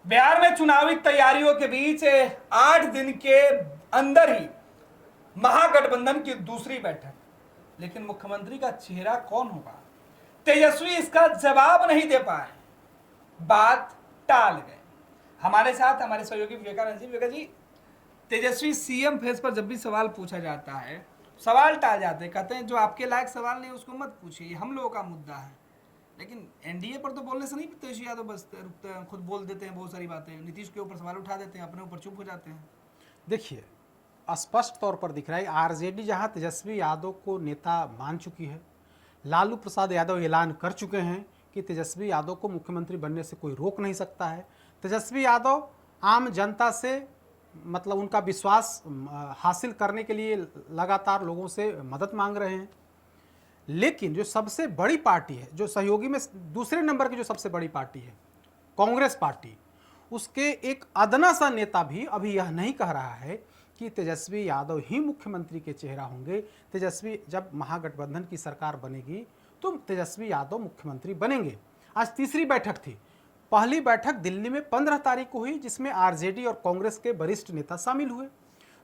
बिहार में चुनावी तैयारियों के बीच 8 दिन के अंदर ही महागठबंधन की दूसरी बैठक, लेकिन मुख्यमंत्री का चेहरा कौन होगा, तेजस्वी इसका जवाब नहीं दे पाए, बात टाल गए। हमारे साथ हमारे सहयोगी विवेकानंद जी। विवेका जी, तेजस्वी सीएम फेस पर जब भी सवाल पूछा जाता है, सवाल टाल जाते हैं, कहते हैं जो आपके लायक सवाल नहीं उसको मत पूछिए, ये हम लोगों का मुद्दा है। लेकिन एनडीए पर तो बोलने से नहीं, तेजस्वी यादव बस रुकते हैं, खुद बोल देते हैं बहुत सारी बातें, नीतीश के ऊपर सवाल उठा देते हैं, अपने ऊपर चुप हो जाते हैं। देखिए, स्पष्ट तौर पर दिख रहा है आरजेडी जहां तेजस्वी यादव को नेता मान चुकी है, लालू प्रसाद यादव ऐलान कर चुके हैं कि तेजस्वी यादव को मुख्यमंत्री बनने से कोई रोक नहीं सकता है। तेजस्वी यादव आम जनता से मतलब उनका विश्वास हासिल करने के लिए लगातार लोगों से मदद मांग रहे हैं। लेकिन जो सबसे बड़ी पार्टी है, जो सहयोगी में दूसरे नंबर की जो सबसे बड़ी पार्टी है कांग्रेस पार्टी, उसके एक अदना सा नेता भी अभी यह नहीं कह रहा है कि तेजस्वी यादव ही मुख्यमंत्री के चेहरा होंगे। तेजस्वी, जब महागठबंधन की सरकार बनेगी तो तेजस्वी यादव मुख्यमंत्री बनेंगे। आज तीसरी बैठक थी। पहली बैठक दिल्ली में 15 तारीख को हुई, जिसमें आरजेडी और कांग्रेस के वरिष्ठ नेता शामिल हुए।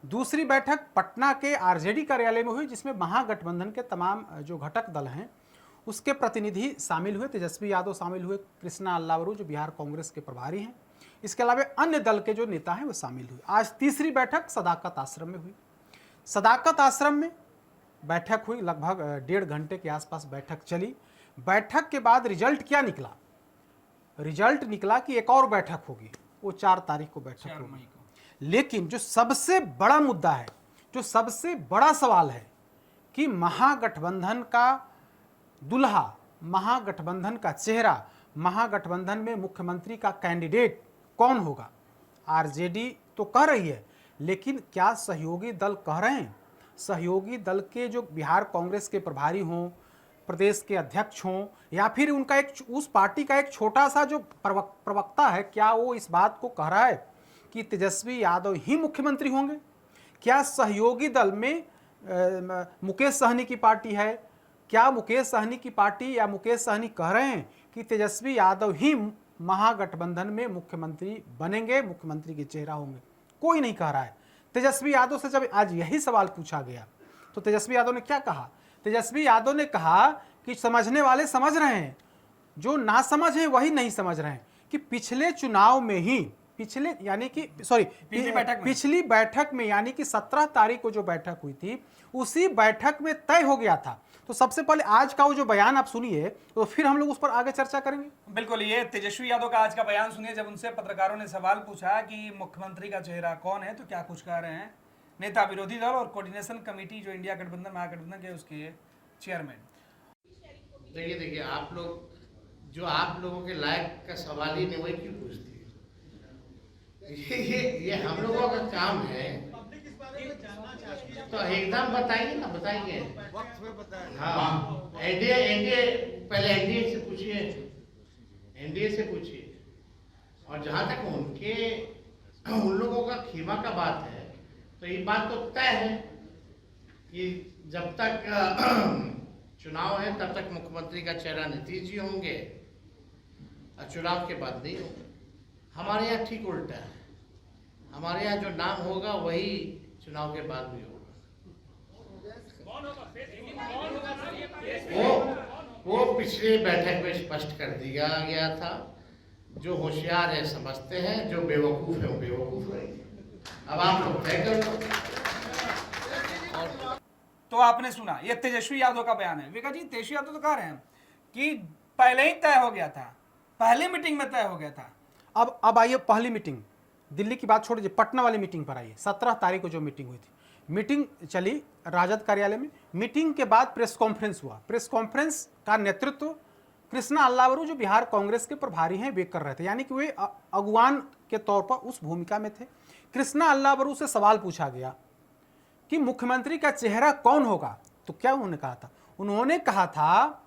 दूसरी बैठक पटना के आरजेडी कार्यालय में हुई, जिसमें महागठबंधन के तमाम जो घटक दल हैं उसके प्रतिनिधि शामिल हुए। तेजस्वी यादव शामिल हुए, कृष्णा अल्लावरू जो बिहार कांग्रेस के प्रभारी हैं, इसके अलावा अन्य दल के जो नेता हैं वो शामिल हुए। आज तीसरी बैठक सदाकत आश्रम में हुई। सदाकत आश्रम में बैठक हुई, लगभग 1.5 घंटे के आसपास बैठक चली। बैठक के बाद रिजल्ट क्या निकला? रिजल्ट निकला कि एक और बैठक होगी, वो 4 तारीख को बैठक होगी। लेकिन जो सबसे बड़ा मुद्दा है, जो सबसे बड़ा सवाल है कि महागठबंधन का दुल्हा, महागठबंधन का चेहरा, महागठबंधन में मुख्यमंत्री का कैंडिडेट कौन होगा? आरजेडी तो कह रही है, लेकिन क्या सहयोगी दल कह रहे हैं? सहयोगी दल के जो बिहार कांग्रेस के प्रभारी हों, प्रदेश के अध्यक्ष हों, या फिर उनका एक उस पार्टी का एक छोटा सा जो प्रवक्ता है, क्या वो इस बात को कह रहा है कि तेजस्वी यादव ही मुख्यमंत्री होंगे? क्या सहयोगी दल में मुकेश सहनी की पार्टी है? क्या मुकेश सहनी की पार्टी या मुकेश सहनी कह रहे हैं कि तेजस्वी यादव ही महागठबंधन में मुख्यमंत्री बनेंगे, मुख्यमंत्री के चेहरा होंगे? कोई नहीं कह रहा है। तेजस्वी यादव से जब आज यही सवाल पूछा गया तो तेजस्वी यादव ने क्या कहा? तेजस्वी यादव ने कहा कि समझने वाले समझ रहे हैं, जो ना समझ है वही नहीं समझ रहे हैं कि पिछले चुनाव में ही, पिछले यानी कि पिछली बैठक में यानी कि 17 तारीख को जो बैठक हुई थी, उसी बैठक में तय हो गया था। तो सबसे पहले आज का वो जो बयान आप सुनिए, तो फिर हम लोग उस पर आगे चर्चा करेंगे। बिल्कुल, ये तेजस्वी यादव का आज का बयान सुनिए। जब उनसे पत्रकारों ने सवाल पूछा कि मुख्यमंत्री का चेहरा कौन है, तो क्या कुछ कह रहे हैं नेता विरोधी दल और कोऑर्डिनेशन कमेटी जो इंडिया गठबंधन महागठबंधन के उसके चेयरमैन। देखिए आप लोग, जो आप लोगों के लायक का सवाल ही नहीं, वही क्यों पूछती है? ये हम लोगों का काम है, तो एकदम बताइए ना, बताइए। हाँ, एनडीए पहले एनडीए से पूछिए, एनडीए से पूछिए। और जहाँ तक उन लोगों का खीमा का बात है, तो ये बात तो तय है कि जब तक चुनाव है तब तक मुख्यमंत्री का चेहरा नीतीश जी होंगे और चुनाव के बाद नहीं होंगे। हमारे यहाँ ठीक उल्टा है, हमारे यहाँ जो नाम होगा वही चुनाव के बाद भी होगा। वो पिछली बैठक में स्पष्ट कर दिया गया था। जो होशियार है समझते हैं, जो बेवकूफ है वो बेवकूफ है। अब आप लोग तय कर लो। तो आपने सुना, ये तेजस्वी यादव का बयान है। विवेका जी, तेजस्वी यादव तो कह रहे हैं कि पहले ही तय हो गया था, पहली मीटिंग में तय हो गया था। अब आइए पहली मीटिंग, दिल्ली की बात छोड़ दीजिए, पटना वाली मीटिंग पर आइए। 17 तारीख को जो मीटिंग हुई थी, मीटिंग चली राजद कार्यालय में। मीटिंग के बाद प्रेस कॉन्फ्रेंस हुआ। प्रेस कॉन्फ्रेंस का नेतृत्व कृष्णा अल्लावरू जो बिहार कांग्रेस के प्रभारी हैं वे कर रहे थे, यानी कि वे अगुवान के तौर पर उस भूमिका में थे। कृष्णा अल्लावरू से सवाल पूछा गया कि मुख्यमंत्री का चेहरा कौन होगा, तो क्या उन्होंने कहा था? उन्होंने कहा था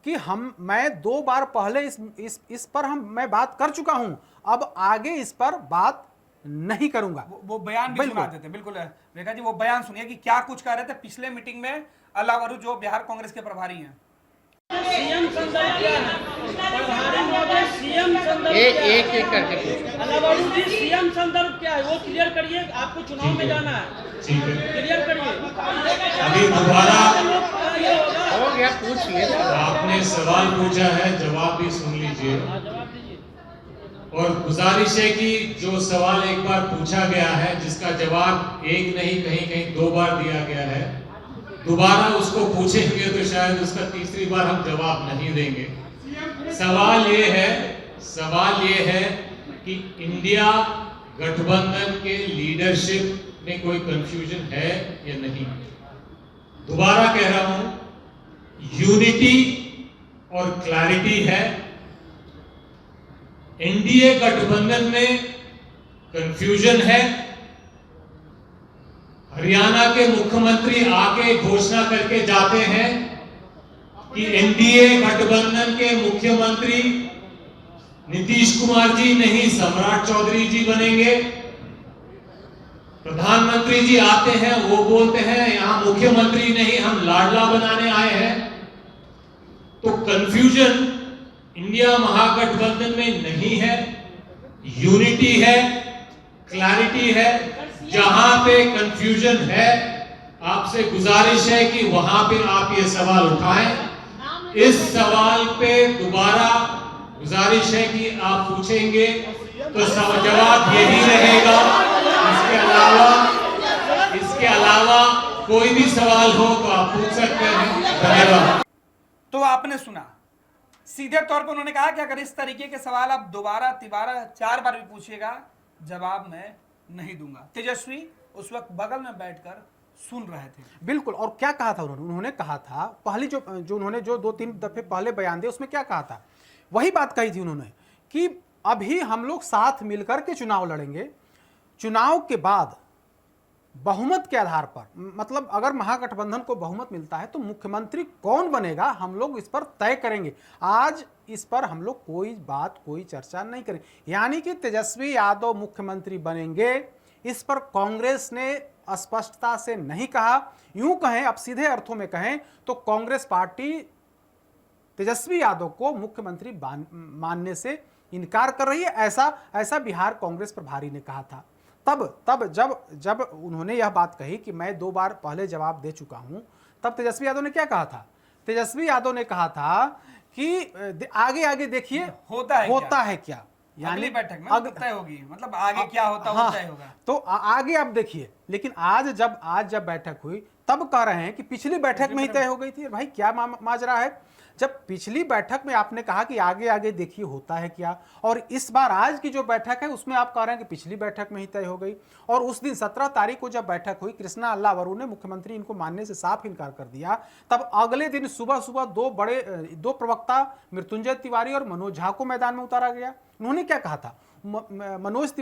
कि मैं 2 बार पहले इस पर मैं बात कर चुका हूं, अब आगे इस पर बात नहीं करूंगा। वो बयान भी सुना देते। बिल्कुल रेखा जी, वो बयान सुनिए कि क्या कुछ कह रहे थे पिछले मीटिंग में अल्लावरू जो बिहार कांग्रेस के प्रभारी हैं। सीएम संदर्भ क्या है? प्रधानमंत्री सीएम संदर्भ क्या है? एक एक करके पूछो। अलावालू जी सीएम संदर्भ क्या है वो क्लियर करिए, आपको चुनाव में जाना है, ठीक है, क्लियर करिए। अभी दोबारा हो गया, पूछ लिए। आपने सवाल पूछा है, जवाब भी सुन लीजिए। जवाब दीजिए। और गुजारिश है कि जो सवाल एक बार पूछा गया है, जिसका जवाब एक नहीं कहीं कहीं 2 बार दिया गया है, दोबारा उसको पूछेंगे तो शायद उसका तीसरी बार हम जवाब नहीं देंगे। सवाल ये है कि इंडिया गठबंधन के लीडरशिप में कोई कंफ्यूजन है या नहीं। दोबारा कह रहा हूं, यूनिटी और क्लैरिटी है। एनडीए गठबंधन में कंफ्यूजन है। हरियाणा के मुख्यमंत्री आके घोषणा करके जाते हैं कि एनडीए गठबंधन के मुख्यमंत्री नीतीश कुमार जी नहीं सम्राट चौधरी जी बनेंगे। प्रधानमंत्री जी आते हैं, वो बोलते हैं यहां मुख्यमंत्री नहीं हम लाडला बनाने आए हैं। तो कंफ्यूजन इंडिया महागठबंधन में नहीं है, यूनिटी है, क्लैरिटी है। जहां पे कंफ्यूजन है, आपसे गुजारिश है कि वहां पे आप ये सवाल उठाएं। इस सवाल पे दोबारा गुजारिश है कि आप पूछेंगे तो जवाब यही रहेगा। इसके अलावा कोई भी सवाल हो तो आप पूछ सकते हैं। धन्यवाद। तो आपने सुना, सीधे तौर पर उन्होंने कहा कि अगर इस तरीके के सवाल आप दोबारा तिबारा 4 बार भी पूछिएगा, जवाब मैं नहीं दूंगा। तेजस्वी उस वक्त बगल में बैठकर सुन रहे थे। बिल्कुल। और क्या कहा था उन्होंने कहा था, पहली जो उन्होंने जो 2-3 दफे पहले बयान दिए उसमें क्या कहा था, वही बात कही थी उन्होंने कि अभी हम लोग साथ मिलकर के चुनाव लड़ेंगे। चुनाव के बाद बहुमत के आधार पर, मतलब अगर महागठबंधन को बहुमत मिलता है तो मुख्यमंत्री कौन बनेगा हम लोग इस पर तय करेंगे। आज इस पर हम लोग कोई चर्चा नहीं करेंगे। यानी कि तेजस्वी यादव मुख्यमंत्री बनेंगे, इस पर कांग्रेस ने स्पष्टता से नहीं कहा। यूं कहें, अब सीधे अर्थों में कहें तो कांग्रेस पार्टी तेजस्वी यादव को मुख्यमंत्री मानने से इनकार कर रही है। ऐसा बिहार कांग्रेस प्रभारी ने कहा था। तब जब उन्होंने यह बात कही कि मैं 2 बार पहले जवाब दे चुका हूं, तब तेजस्वी यादव ने क्या कहा था? तेजस्वी यादव ने कहा था कि आगे देखिए होता है क्या, अगली बैठक में तय होगी, मतलब आगे क्या होता है वो तय होगा। तो आगे आप देखिए। लेकिन आज जब बैठक हुई तब कह रहे हैं कि पिछली बैठक में ही तय हो गई थी। भाई क्या माजरा है? जब पिछली बैठक में आपने कहा कि आगे देखिए होता है क्या, और इस बार आज की जो बैठक है उसमें आप कह रहे हैं कि पिछली बैठक में ही तय हो गई। और उस दिन 17 तारीख को जब बैठक हुई, कृष्णा अल्लावरू ने मुख्यमंत्री इनको मानने से साफ इनकार कर दिया। तब अगले दिन सुबह 2 प्रवक्ता मृत्युंजय तिवारी और मनोज झा को मैदान में उतारा गया। उन्होंने क्या कहा था? मनोज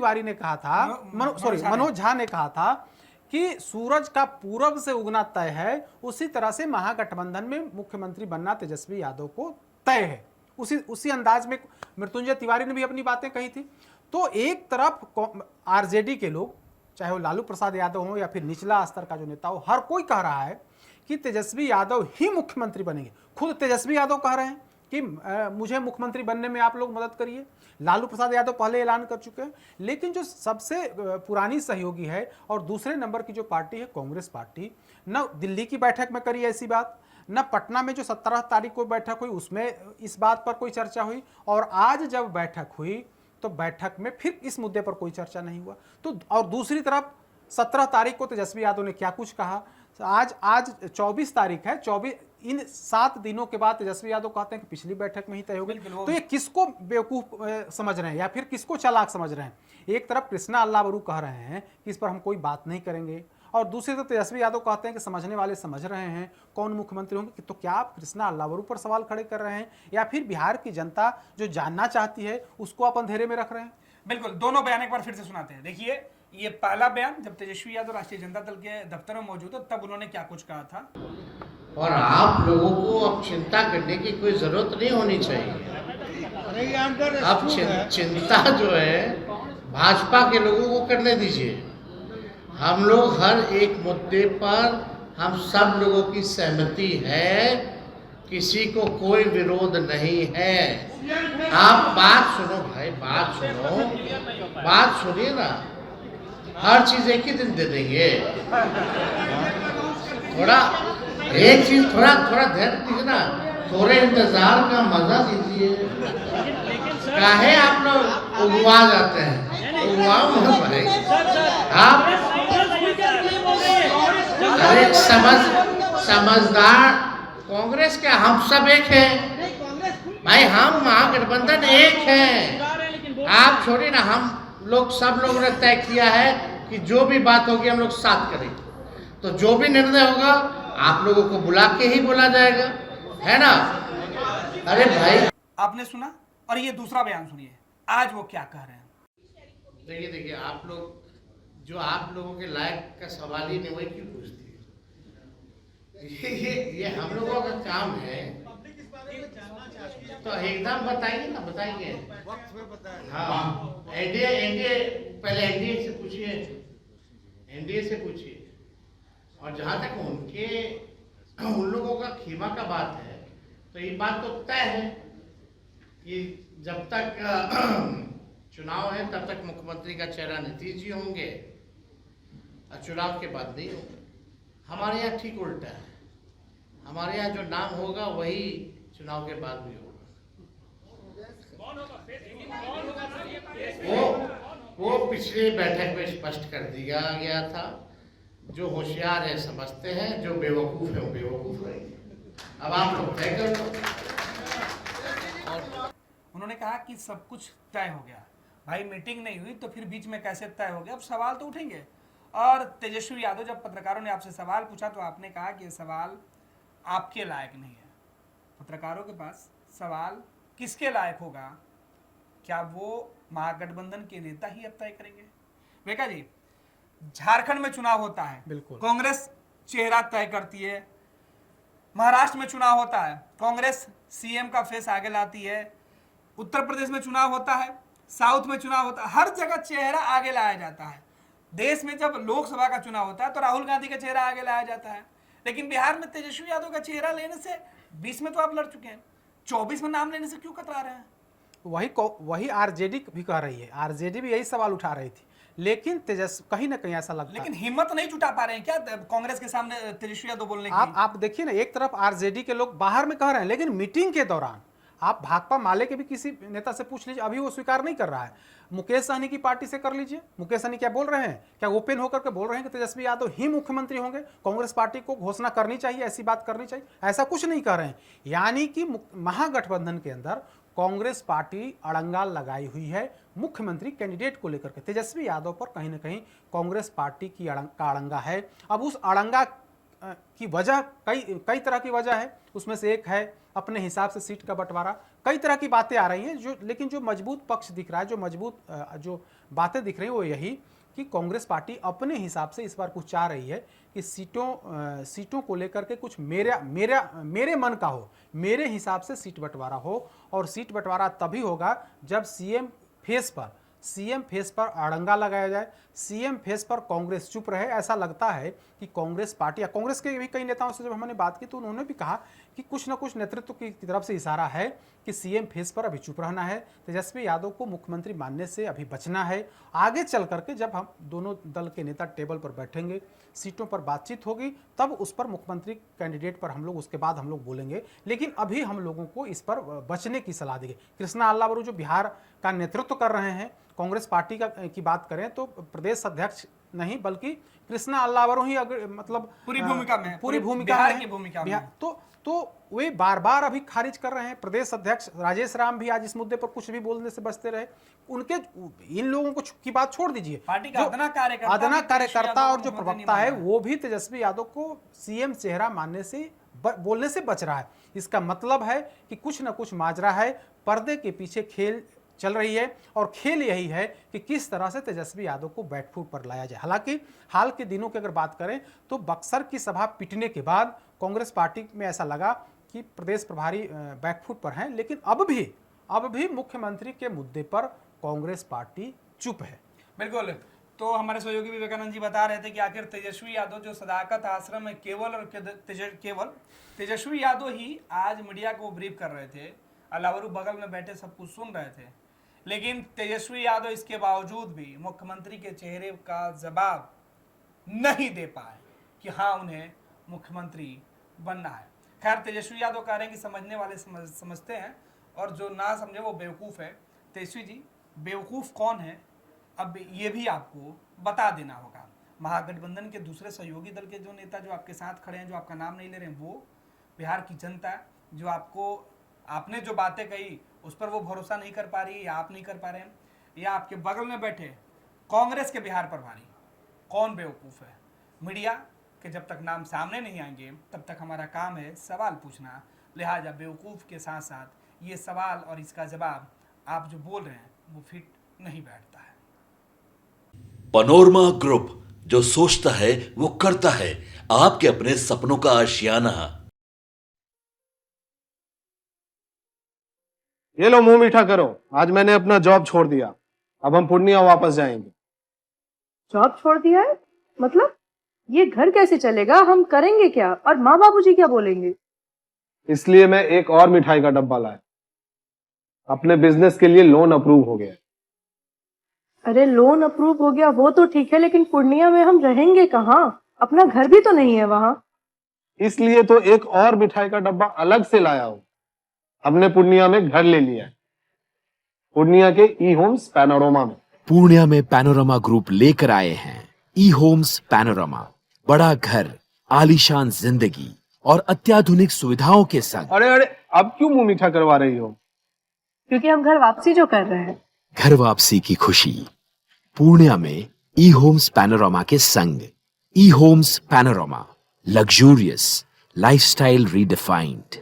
झा ने कहा था कि सूरज का पूरब से उगना तय है, उसी तरह से महागठबंधन में मुख्यमंत्री बनना तेजस्वी यादव को तय है। उसी अंदाज में मृत्युंजय तिवारी ने भी अपनी बातें कही थी। तो एक तरफ आरजेडी के लोग, चाहे वो लालू प्रसाद यादव हो या फिर निचला स्तर का जो नेता हो, हर कोई कह रहा है कि तेजस्वी यादव ही मुख्यमंत्री बनेंगे। खुद तेजस्वी यादव कह रहे हैं कि मुझे मुख्यमंत्री बनने में आप लोग मदद करिए। लालू प्रसाद यादव पहले ऐलान कर चुके हैं। लेकिन जो सबसे पुरानी सहयोगी है और दूसरे नंबर की जो पार्टी है कांग्रेस पार्टी, न दिल्ली की बैठक में करी ऐसी बात, न पटना में जो 17 तारीख को बैठक हुई उसमें इस बात पर कोई चर्चा हुई, और आज जब बैठक हुई तो बैठक में फिर इस मुद्दे पर कोई चर्चा नहीं हुआ। तो और दूसरी तरफ 17 तारीख को तेजस्वी यादव ने क्या कुछ कहा, आज 24 तारीख है, 24 इन 7 दिनों के बाद तेजस्वी यादव कहते हैं कि पिछली बैठक में ही तय हो गई। तो ये किसको बेवकूफ समझ रहे हैं या फिर किसको चालाक समझ रहे हैं? एक तरफ कृष्णा अल्लावरू कह रहे हैं कि इस पर हम कोई बात नहीं करेंगे, और दूसरी तरफ तेजस्वी यादव कहते हैं कि समझने वाले समझ रहे हैं कौन मुख्यमंत्री होंगे। तो क्या आप कृष्णा अल्लावरू पर सवाल खड़े कर रहे हैं या फिर बिहार की जनता जो जानना चाहती है उसको आप अंधेरे में रख रहे हैं? बिल्कुल, दोनों बयान एक बार फिर से सुनाते हैं। देखिए, ये पहला बयान जब तेजस्वी यादव राष्ट्रीय जनता दल के दफ्तर में मौजूद है तब उन्होंने क्या कुछ कहा था। और आप लोगों को अब चिंता करने की कोई जरूरत नहीं होनी चाहिए। अब चिंता जो है भाजपा के लोगों को करने दीजिए। हम लोग हर एक मुद्दे पर हम सब लोगों की सहमति है किसी को कोई विरोध नहीं है। आप बात सुनो भाई, बात सुनो, बात सुनिए ना। हर चीज एक ही दिन दे देंगे। थोड़ा एक चीज थोड़ा ध्यान दीजिए ना, थोड़े इंतजार का मजा लीजिए। काहे आप लोग उगवा जाते हैं? उगवाओ मत भाई आप। अरे समझदार कांग्रेस के हम सब एक हैं भाई, हम महागठबंधन एक है। आप छोड़िए ना, हम लोग सब लोगों ने तय किया है कि जो भी बात होगी हम लोग साथ करेंगे। तो जो भी निर्णय होगा आप लोगों को बुला के ही बोला जाएगा, है ना? अरे भाई आपने सुना, और ये दूसरा बयान सुनिए, आज वो क्या कह रहे हैं। देखिए आप लोग, जो आप लोगों के लायक का सवाल ही नहीं, वही क्यों पूछती है? ये हम लोगों का काम है, तो एकदम बताइए ना, बताइए। हाँ, एनडीए पहले एनडीए से पूछिए, एनडीए से पूछिए। और जहां तक उन लोगों का खीमा का बात है, तो ये बात तो तय है कि जब तक चुनाव है तब तक मुख्यमंत्री का चेहरा नीतीश जी होंगे, और चुनाव के बाद नहीं होंगे। हमारे यहाँ ठीक उल्टा है, हमारे यहाँ जो नाम होगा वही चुनाव के बाद भी होगा। वो पिछली बैठक में स्पष्ट कर दिया गया था। जो होशियार है समझते हैं, जो बेवकूफ है वो बेवकूफ है। अब आप लोग तय कर लो। उन्होंने कहा कि सब कुछ तय हो गया। भाई मीटिंग नहीं हुई तो फिर बीच में कैसे तय हो गया? अब सवाल तो उठेंगे। और तेजस्वी यादव, जब पत्रकारों ने आपसे सवाल पूछा तो आपने कहा कि ये सवाल आपके लायक नहीं है। पत्रकारों के पास सवाल किसके लायक होगा? क्या वो महागठबंधन के नेता ही अब तय करेंगे? बेका जी, झारखंड में चुनाव होता है, बिल्कुल कांग्रेस चेहरा तय करती है। महाराष्ट्र में चुनाव होता है, कांग्रेस सीएम का फेस आगे लाती है। उत्तर प्रदेश में चुनाव होता है, साउथ में चुनाव होता है, हर जगह चेहरा आगे लाया जाता है। देश में जब लोकसभा का चुनाव होता है तो राहुल गांधी का चेहरा आगे लाया जाता है। लेकिन बिहार में तेजस्वी यादव का चेहरा लेने से 20 में तो आप लड़ चुके हैं, 24 में नाम लेने से क्यों कतरा रहे हैं? वही आरजेडी भी कह रही है, आरजेडी भी यही सवाल उठा रही थी, लेकिन तेजस्वी कहीं ना कहीं ऐसा लगता है। लेकिन हिम्मत नहीं जुटा पा रहे हैं क्या कांग्रेस के सामने तेजस्वी यादव बोलने की? आप देखिए ना, एक तरफ आरजेडी के लोग बाहर में कह रहे हैं, लेकिन मीटिंग के दौरान आप भाकपा माले के भी किसी नेता से पूछ लीजिए, अभी वो स्वीकार नहीं कर रहा है। मुकेश सहनी की पार्टी से कर लीजिए, मुकेश सहनी क्या बोल रहे हैं? क्या ओपन होकर के बोल रहे हैं कि तेजस्वी यादव ही मुख्यमंत्री होंगे, कांग्रेस पार्टी को घोषणा करनी चाहिए, ऐसी बात करनी चाहिए? ऐसा कुछ नहीं कर रहे हैं। यानी कि महागठबंधन के अंदर कांग्रेस पार्टी अड़ंगा लगाई हुई है मुख्यमंत्री कैंडिडेट को लेकर के। तेजस्वी यादव पर कहीं ना कहीं कांग्रेस पार्टी की अड़ंगा है। अब उस अड़ंगा की वजह कई तरह की वजह है, उसमें से एक है अपने हिसाब से सीट का बंटवारा। कई तरह की बातें आ रही हैं, लेकिन जो मजबूत पक्ष दिख रहा है, जो बातें दिख रही हैं वो यही कि कांग्रेस पार्टी अपने हिसाब से इस बार कुछ चाह रही है कि सीटों को लेकर के कुछ मेरे मन का हो, मेरे हिसाब से सीट बंटवारा हो। और सीट बंटवारा तभी होगा जब सीएम फेस पर अड़ंगा लगाया जाए, सीएम फेस पर कांग्रेस चुप रहे। ऐसा लगता है कि कांग्रेस पार्टी या कांग्रेस के भी कई नेताओं से जब हमने बात की तो उन्होंने भी कहा कि कुछ ना कुछ नेतृत्व की तरफ से इशारा है कि सीएम फेस पर अभी चुप रहना है, तेजस्वी यादव को मुख्यमंत्री मानने से अभी बचना है। आगे चल करके जब हम दोनों दल के नेता टेबल पर बैठेंगे, सीटों पर बातचीत होगी, तब उस पर मुख्यमंत्री कैंडिडेट पर हम लोग उसके बाद हम लोग बोलेंगे। लेकिन अभी हम लोगों को इस पर बचने की सलाह दी गई। कृष्णा अल्लावरू जो बिहार का नेतृत्व कर रहे हैं, कांग्रेस पार्टी की बात करें तो प्रदेश अध्यक्ष नहीं बल्कि कृष्णा अल्लावरू ही मतलब पूरी भूमिका में, पूरी भूमिका बिहार में की भूमिका में। तो वे बार बार अभी खारिज कर रहे हैं। प्रदेश अध्यक्ष राजेश राम भी आज इस मुद्दे पर कुछ भी बोलने से बचते रहे। उनके इन लोगों को की बात छोड़ दीजिए, पार्टी का अदना कार्यकर्ता और जो प्रवक्ता है वो भी तेजस्वी यादव को सीएम चेहरा मानने से बोलने से बच रहा है। इसका मतलब है कि कुछ ना कुछ माजरा है, पर्दे के पीछे खेल चल रही है, और खेल यही है कि किस तरह से तेजस्वी यादव को बैकफुट पर लाया जाए। हालांकि हाल के दिनों की अगर बात करें तो बक्सर की सभा पिटने के बाद कांग्रेस पार्टी में ऐसा लगा कि प्रदेश प्रभारी बैकफुट पर हैं, लेकिन अब भी मुख्यमंत्री के मुद्दे पर कांग्रेस पार्टी चुप है। बिल्कुल। तो हमारे सहयोगी विवेकानंद जी बता रहे थे कि आखिर तेजस्वी यादव जो सदाकत आश्रम में केवल और केवल तेजस्वी यादव ही आज मीडिया को ब्रीफ कर रहे थे, अलावरू बगल में बैठे सब कुछ सुन रहे थे, लेकिन तेजस्वी यादव इसके बावजूद भी मुख्यमंत्री के चेहरे का जवाब नहीं दे पाए कि हाँ उन्हें मुख्यमंत्री बनना है। खैर तेजस्वी यादव कह रहे हैं कि समझने वाले समझते हैं और जो ना समझे वो बेवकूफ़ है। तेजस्वी जी, बेवकूफ़ कौन है अब ये भी आपको बता देना होगा। महागठबंधन के दूसरे सहयोगी दल के जो नेता जो आपके साथ खड़े हैं, जो आपका नाम नहीं ले रहे हैं, वो बिहार की जनता जो आपने जो बातें कही उस पर वो भरोसा नहीं कर पा रही, या आप नहीं कर पा रहे हैं, या आपके बगल में बैठे कांग्रेस के बिहार प्रभारी, कौन बेवकूफ़ है? मीडिया के जब तक नाम सामने नहीं आएंगे तब तक हमारा काम है सवाल पूछना। लिहाजा बेवकूफ़ के साथ साथ ये सवाल और इसका जवाब आप जो बोल रहे हैं वो फिट नहीं बैठता है। पैनोरमा ग्रुप, जो सोचता है वो करता है, आपके अपने सपनों का आशियाना। ये लो मुंह मीठा करो, आज मैंने अपना जॉब छोड़ दिया, अब हम पूर्णिया वापस जाएंगे। जॉब छोड़ दिया है? मतलब ये घर कैसे चलेगा? हम करेंगे क्या? और माँ बाबूजी क्या बोलेंगे? इसलिए मैं एक और मिठाई का डब्बा लाया, अपने बिजनेस के लिए लोन अप्रूव हो गया। अरे लोन अप्रूव हो गया वो तो ठीक है, लेकिन पूर्णिया में हम रहेंगे कहाँ? अपना घर भी तो नहीं है वहां। इसलिए तो एक और मिठाई का डब्बा अलग से लाया हूं। हमने पूर्णिया में घर ले लिया है, पूर्णिया के ई होम्स पैनोरमा में। पूर्णिया में पैनोरमा ग्रुप लेकर आए हैं ई होम्स पैनोरमा, बड़ा घर, आलीशान जिंदगी और अत्याधुनिक सुविधाओं के संग। अरे अब क्यों मुंह मीठा करवा रही हो? क्योंकि हम घर वापसी जो कर रहे हैं। घर वापसी की खुशी पूर्णिया में ई होम्स पैनोरमा के संग। ई homes panorama, luxurious lifestyle redefined.